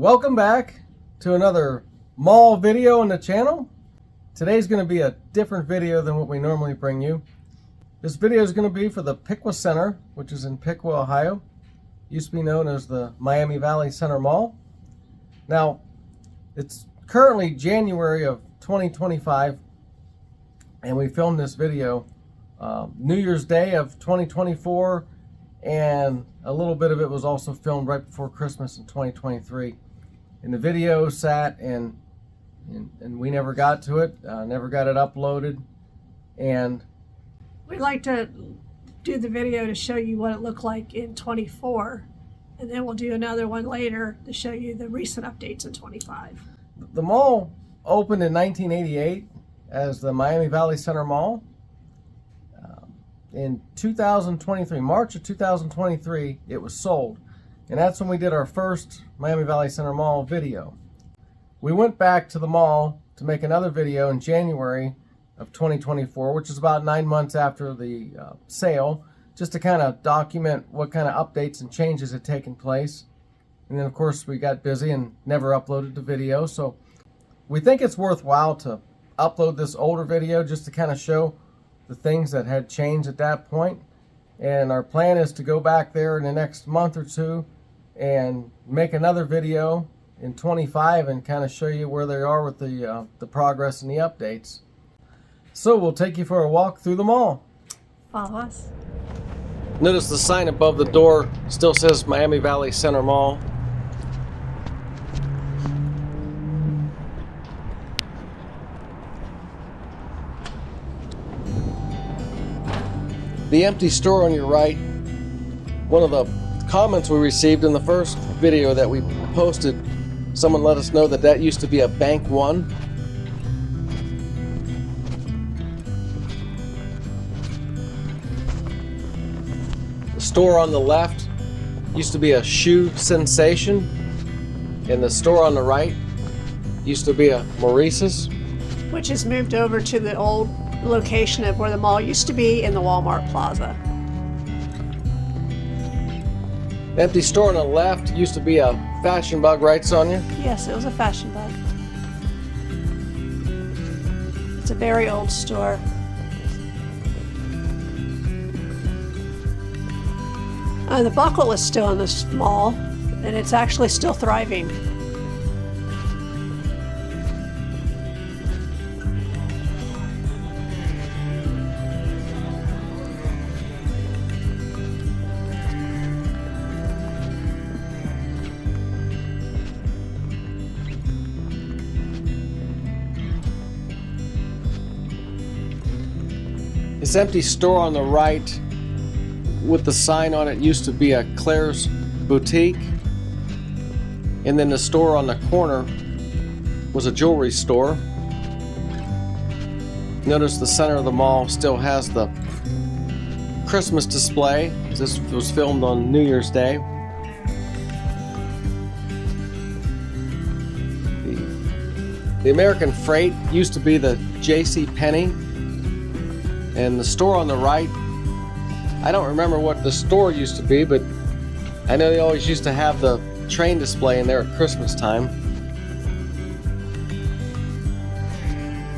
Welcome back to another mall video on the channel. Today's going to be a different video than what we normally bring you. This video is going to be for the Piqua Centre, which is in Piqua, Ohio. Used to be known as the Miami Valley Center Mall. Now, it's currently January of 2025, and we filmed this video New Year's Day of 2024, and a little bit of it was also filmed right before Christmas in 2023. And the video sat and we never got to it, never got it uploaded. And we'd like to do the video to show you what it looked like in 24, and then we'll do another one later to show you the recent updates in 25. The mall opened in 1988 as the Miami Valley Center Mall. In 2023, March of 2023, it was sold. And that's when we did our first Miami Valley Center Mall video. We went back to the mall to make another video in January of 2024, which is about 9 months after the sale, just to kind of document what kind of updates and changes had taken place. And then of course we got busy and never uploaded the video. So we think it's worthwhile to upload this older video just to kind of show the things that had changed at that point. And our plan is to go back there in the next month or two and make another video in 25 and kind of show you where they are with the progress and the updates. So we'll take you for a walk through the mall. Follow us. Notice the sign above the door still says Miami Valley Center Mall. The empty store on your right, one of the comments we received in the first video that we posted, someone let us know that that used to be a Bank One. The store on the left used to be a Shoe Sensation, and the store on the right used to be a Maurice's, Which has moved over to the old location of where the mall used to be in the Walmart Plaza. The empty store on the left used to be a Fashion Bug, right, Sonia? Yes, it was a Fashion Bug. It's a very old store. The Buckle is still in this mall, and it's actually still thriving. This empty store on the right with the sign on it used to be a Claire's Boutique, and then the store on the corner was a jewelry store. Notice the center of the mall still has the Christmas display. This was filmed on New Year's Day. The American Freight used to be the J.C. Penney. And the store on the right, I don't remember what the store used to be, but I know they always used to have the train display in there at Christmas time.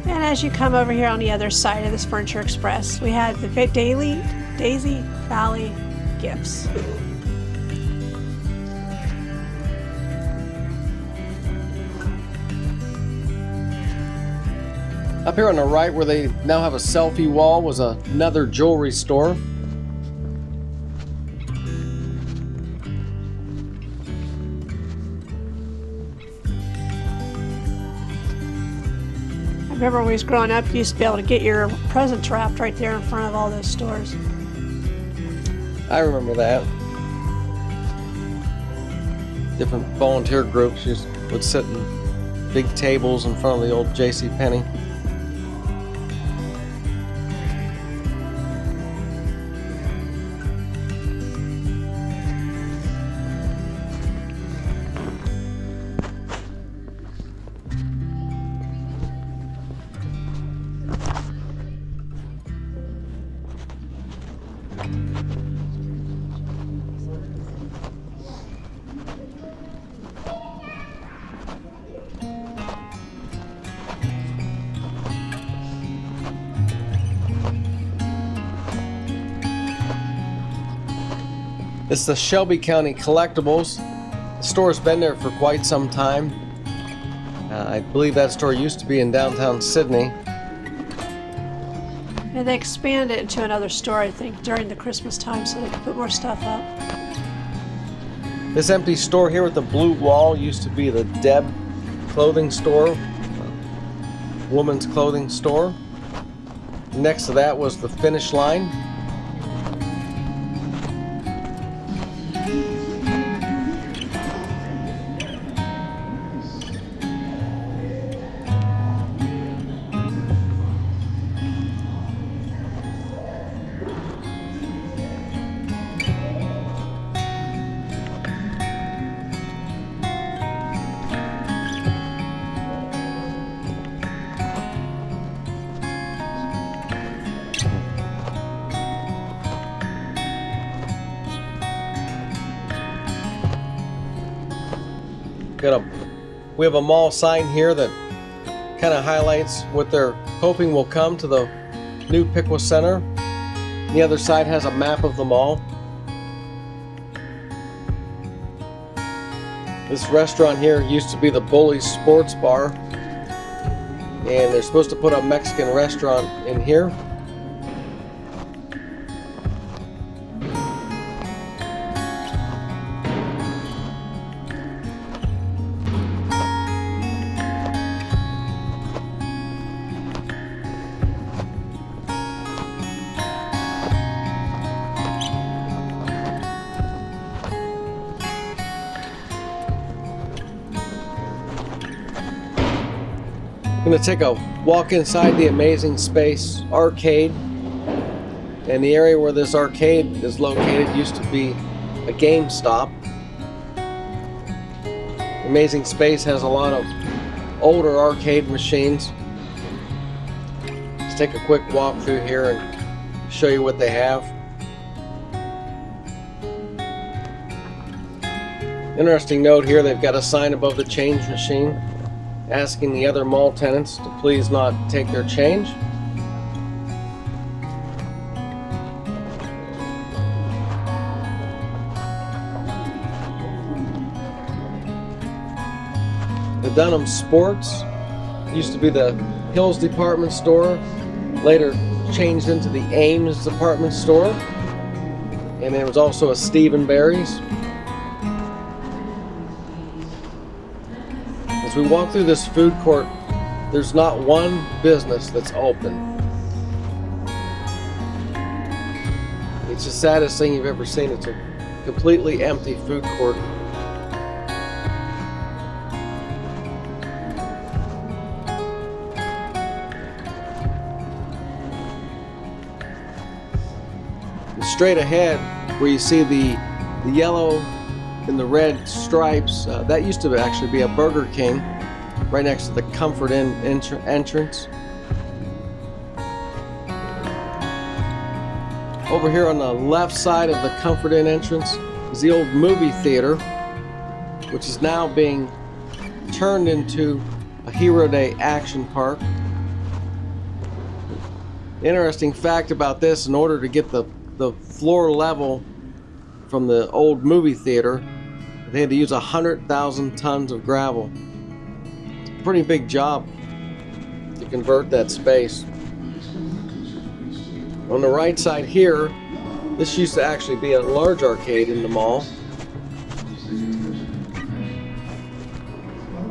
And as you come over here on the other side of this Furniture Express, we had the Daisy Valley Gifts. Up here on the right, where they now have a selfie wall, was another jewelry store. I remember when we was growing up, you used to be able to get your presents wrapped right there in front of all those stores. I remember that. Different volunteer groups just would sit in big tables in front of the old J.C. Penney. It's the Shelby County Collectibles. The store's been there for quite some time. I believe that store used to be in downtown Sydney. And they expanded it into another store, I think, during the Christmas time so they could put more stuff up. This empty store here with the blue wall used to be the Deb clothing store, woman's clothing store. Next to that was the Finish Line. We have a mall sign here that kind of highlights what they're hoping will come to the new Piqua Centre. The other side has a map of the mall. This restaurant here used to be the Bully's Sports Bar, and they're supposed to put a Mexican restaurant in here. I'm going to take a walk inside the Amazing Space arcade, and the area where this arcade is located used to be a GameStop. Amazing Space has a lot of older arcade machines. Let's take a quick walk through here and show you what they have. Interesting note here, they've got a sign above the change machine asking the other mall tenants to please not take their change. The Dunham Sports used to be the Hills department store, later changed into the Ames department store, and there was also a Steve & Barry's. As we walk through this food court, there's not one business that's open. It's the saddest thing you've ever seen. It's a completely empty food court. And straight ahead, where you see the yellow and the red stripes, that used to actually be a Burger King right next to the Comfort Inn entrance. Over here on the left side of the Comfort Inn entrance is the old movie theater, which is now being turned into a Hero Day action park. The interesting fact about this, in order to get the floor level from the old movie theater, they had to use 100,000 tons of gravel. It's a pretty big job to convert that space. On the right side here, this used to actually be a large arcade in the mall.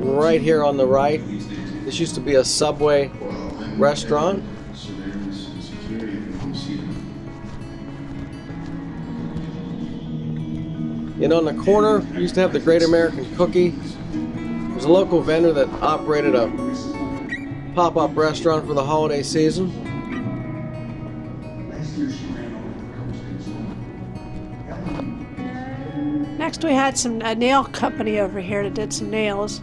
Right here on the right, this used to be a Subway restaurant. And on the corner, we used to have the Great American Cookie. There's a local vendor that operated a pop-up restaurant for the holiday season. Next we had a nail company over here that did some nails.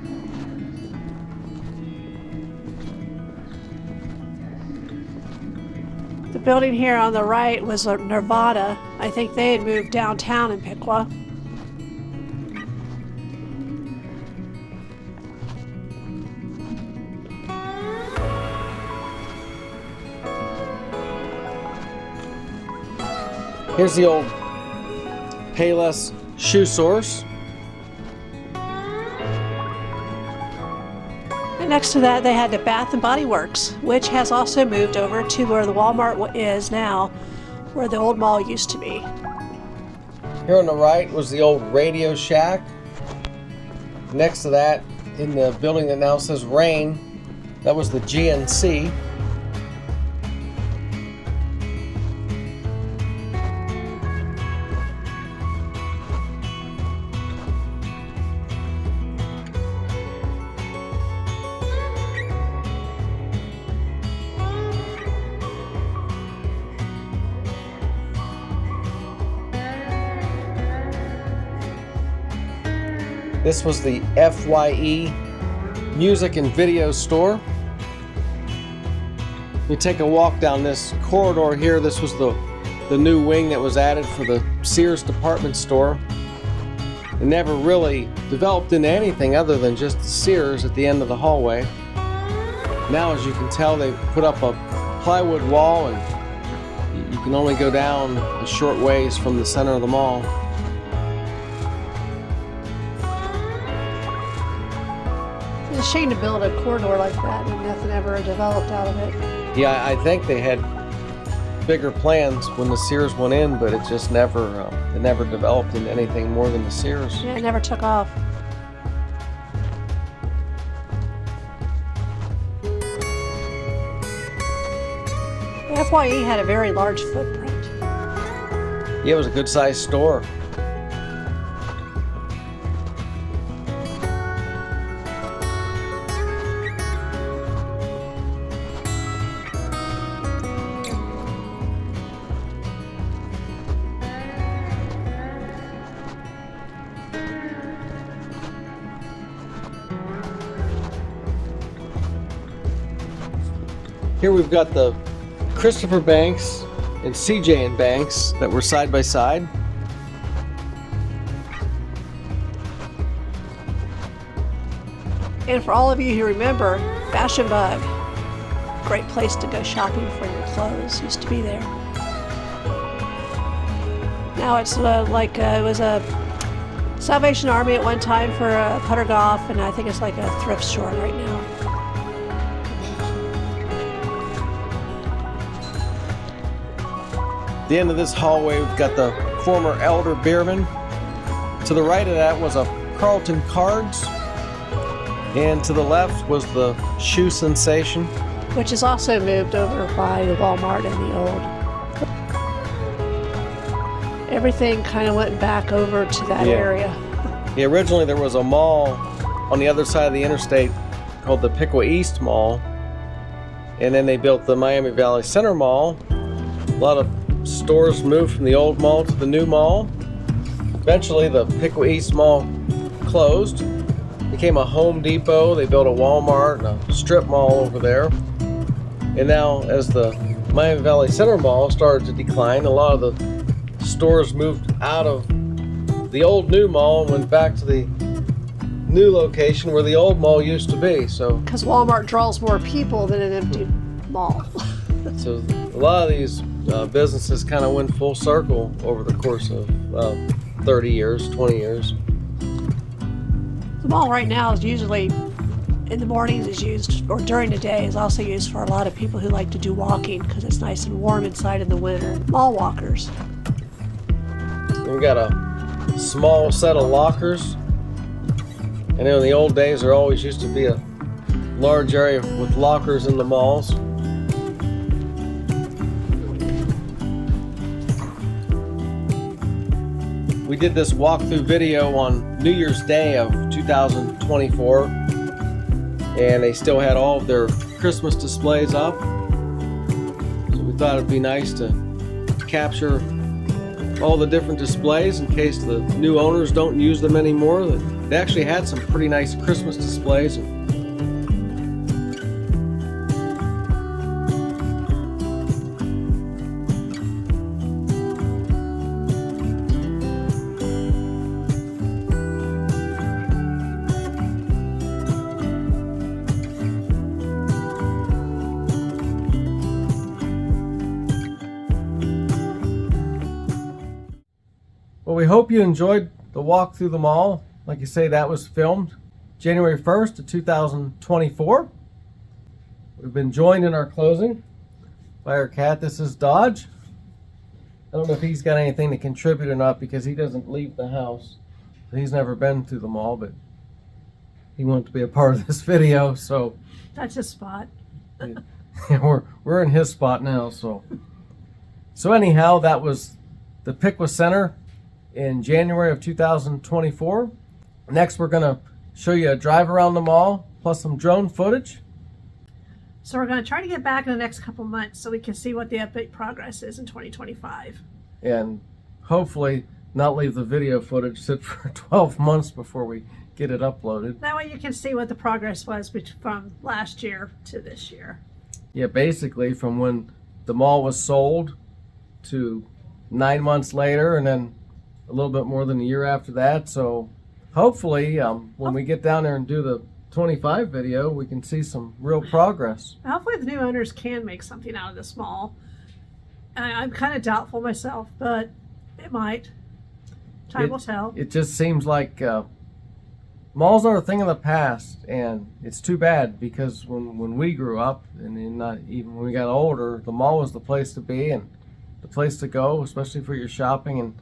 The building here on the right was a Nirvana. I think they had moved downtown in Piqua. Here's the old Payless shoe source. And next to that, they had the Bath and Body Works, which has also moved over to where the Walmart is now, where the old mall used to be. Here on the right was the old Radio Shack. Next to that, in the building that now says Rain, that was the GNC. This was the FYE Music and Video Store. You take a walk down this corridor here. This was the new wing that was added for the Sears department store. It never really developed into anything other than just the Sears at the end of the hallway. Now, as you can tell, they put up a plywood wall and you can only go down a short ways from the center of the mall. It's a shame to build a corridor like that and nothing ever developed out of it. Yeah, I think they had bigger plans when the Sears went in, but it just never developed into anything more than the Sears. Yeah, it never took off. FYE had a very large footprint. Yeah, it was a good-sized store. Here we've got the Christopher Banks and CJ and Banks that were side by side. And for all of you who remember, Fashion Bug, great place to go shopping for your clothes, used to be there. Now it's it was a Salvation Army at one time for putter golf, and I think it's like a thrift store right now. At the end of this hallway, we've got the former Elder Beerman. To the right of that was a Carlton Cards. And to the left was the Shoe Sensation, which is also moved over by the Walmart and the old. Everything kind of went back over to that area. Yeah, originally there was a mall on the other side of the interstate called the Piqua East Mall. And then they built the Miami Valley Center Mall. A lot of stores moved from the old mall to the new mall. Eventually the Piqua East Mall closed. Became a Home Depot. They built a Walmart and a strip mall over there. And now as the Miami Valley Center Mall started to decline, a lot of the stores moved out of the old new mall and went back to the new location where the old mall used to be. So because Walmart draws more people than an empty mall. So a lot of these businesses kind of went full circle over the course of 30 years, 20 years. The mall right now is usually in the mornings is used, or during the day is also used for a lot of people who like to do walking because it's nice and warm inside in the winter. Mall walkers. We've got a small set of lockers. And in the old days there always used to be a large area with lockers in the malls. We did this walkthrough video on New Year's Day of 2024, and they still had all of their Christmas displays up. So we thought it'd be nice to capture all the different displays in case the new owners don't use them anymore. They actually had some pretty nice Christmas displays. Well, we hope you enjoyed the walk through the mall. Like you say, that was filmed January 1st of 2024. We've been joined in our closing by our cat. This is Dodge. I don't know if he's got anything to contribute or not because he doesn't leave the house. He's never been through the mall, but he wanted to be a part of this video, so That's his spot. we're in his spot now. So anyhow, that was the Piqua Centre in January of 2024. Next, we're going to show you a drive around the mall plus some drone footage. So we're going to try to get back in the next couple months so we can see what the epic progress is in 2025. And hopefully not leave the video footage sit for 12 months before we get it uploaded. That way you can see what the progress was from last year to this year. Yeah, basically from when the mall was sold to 9 months later, and then a little bit more than a year after that. So hopefully when we get down there and do the 25 video, we can see some real progress. Hopefully the new owners can make something out of this mall. I'm kind of doubtful myself, but it might. Time will tell. It just seems like malls are a thing of the past, and it's too bad because when we grew up, and not even when we got older, the mall was the place to be and the place to go, especially for your shopping. And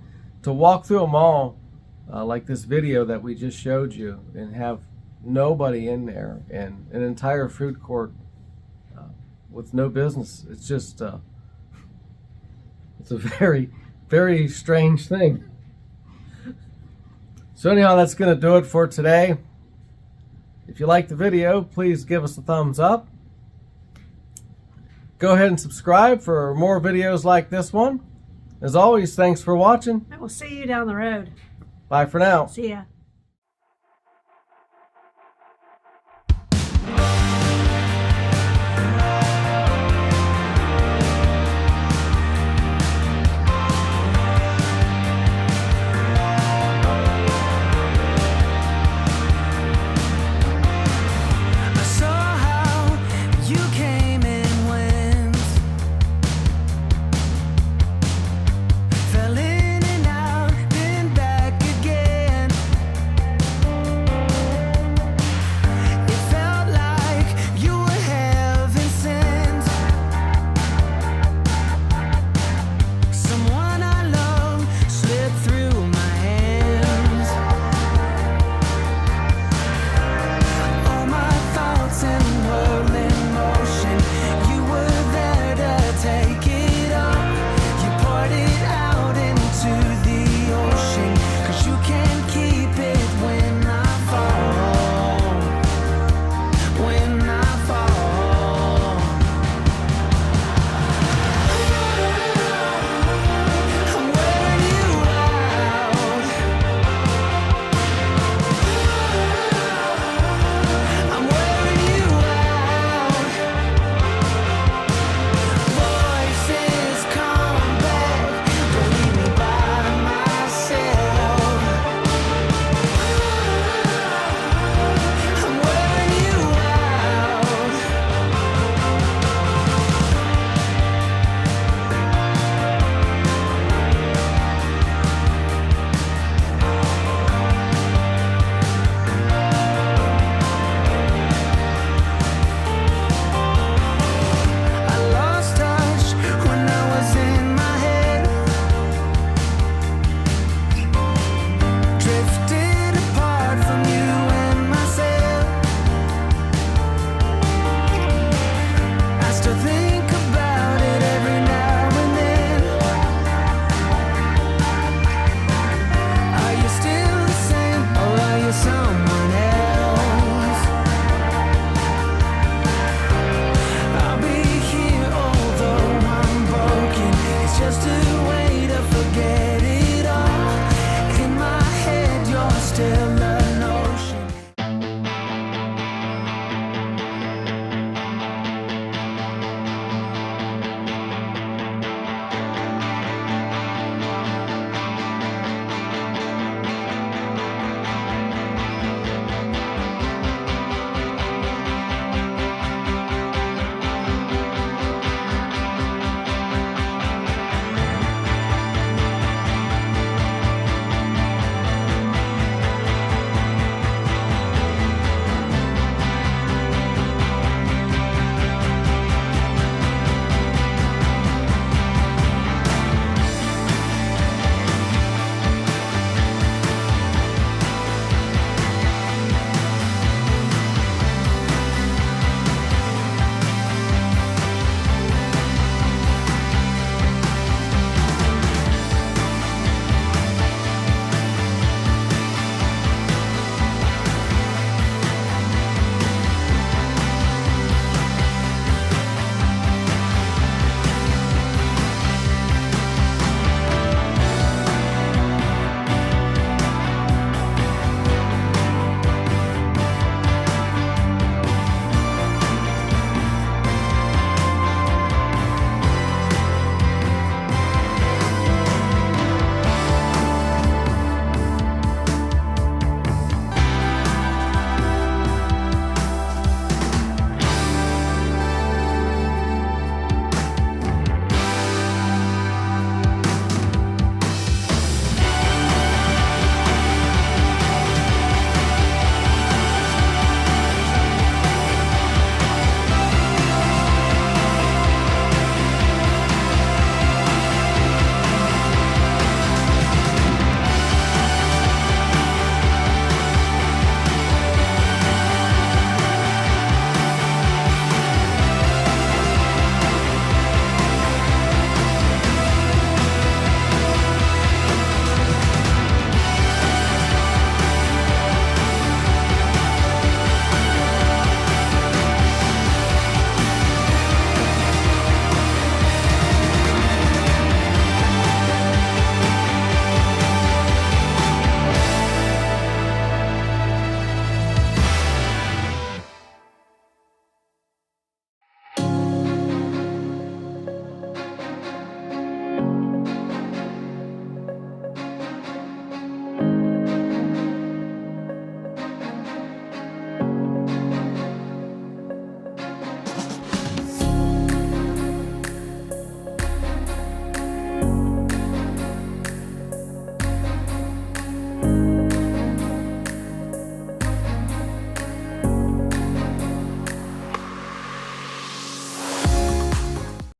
to walk through a mall like this video that we just showed you and have nobody in there and an entire food court with no business, it's just it's a very, very strange thing. So anyhow, that's going to do it for today. If you liked the video, please give us a thumbs up. Go ahead and subscribe for more videos like this one. As always, thanks for watching. And we'll see you down the road. Bye for now. See ya.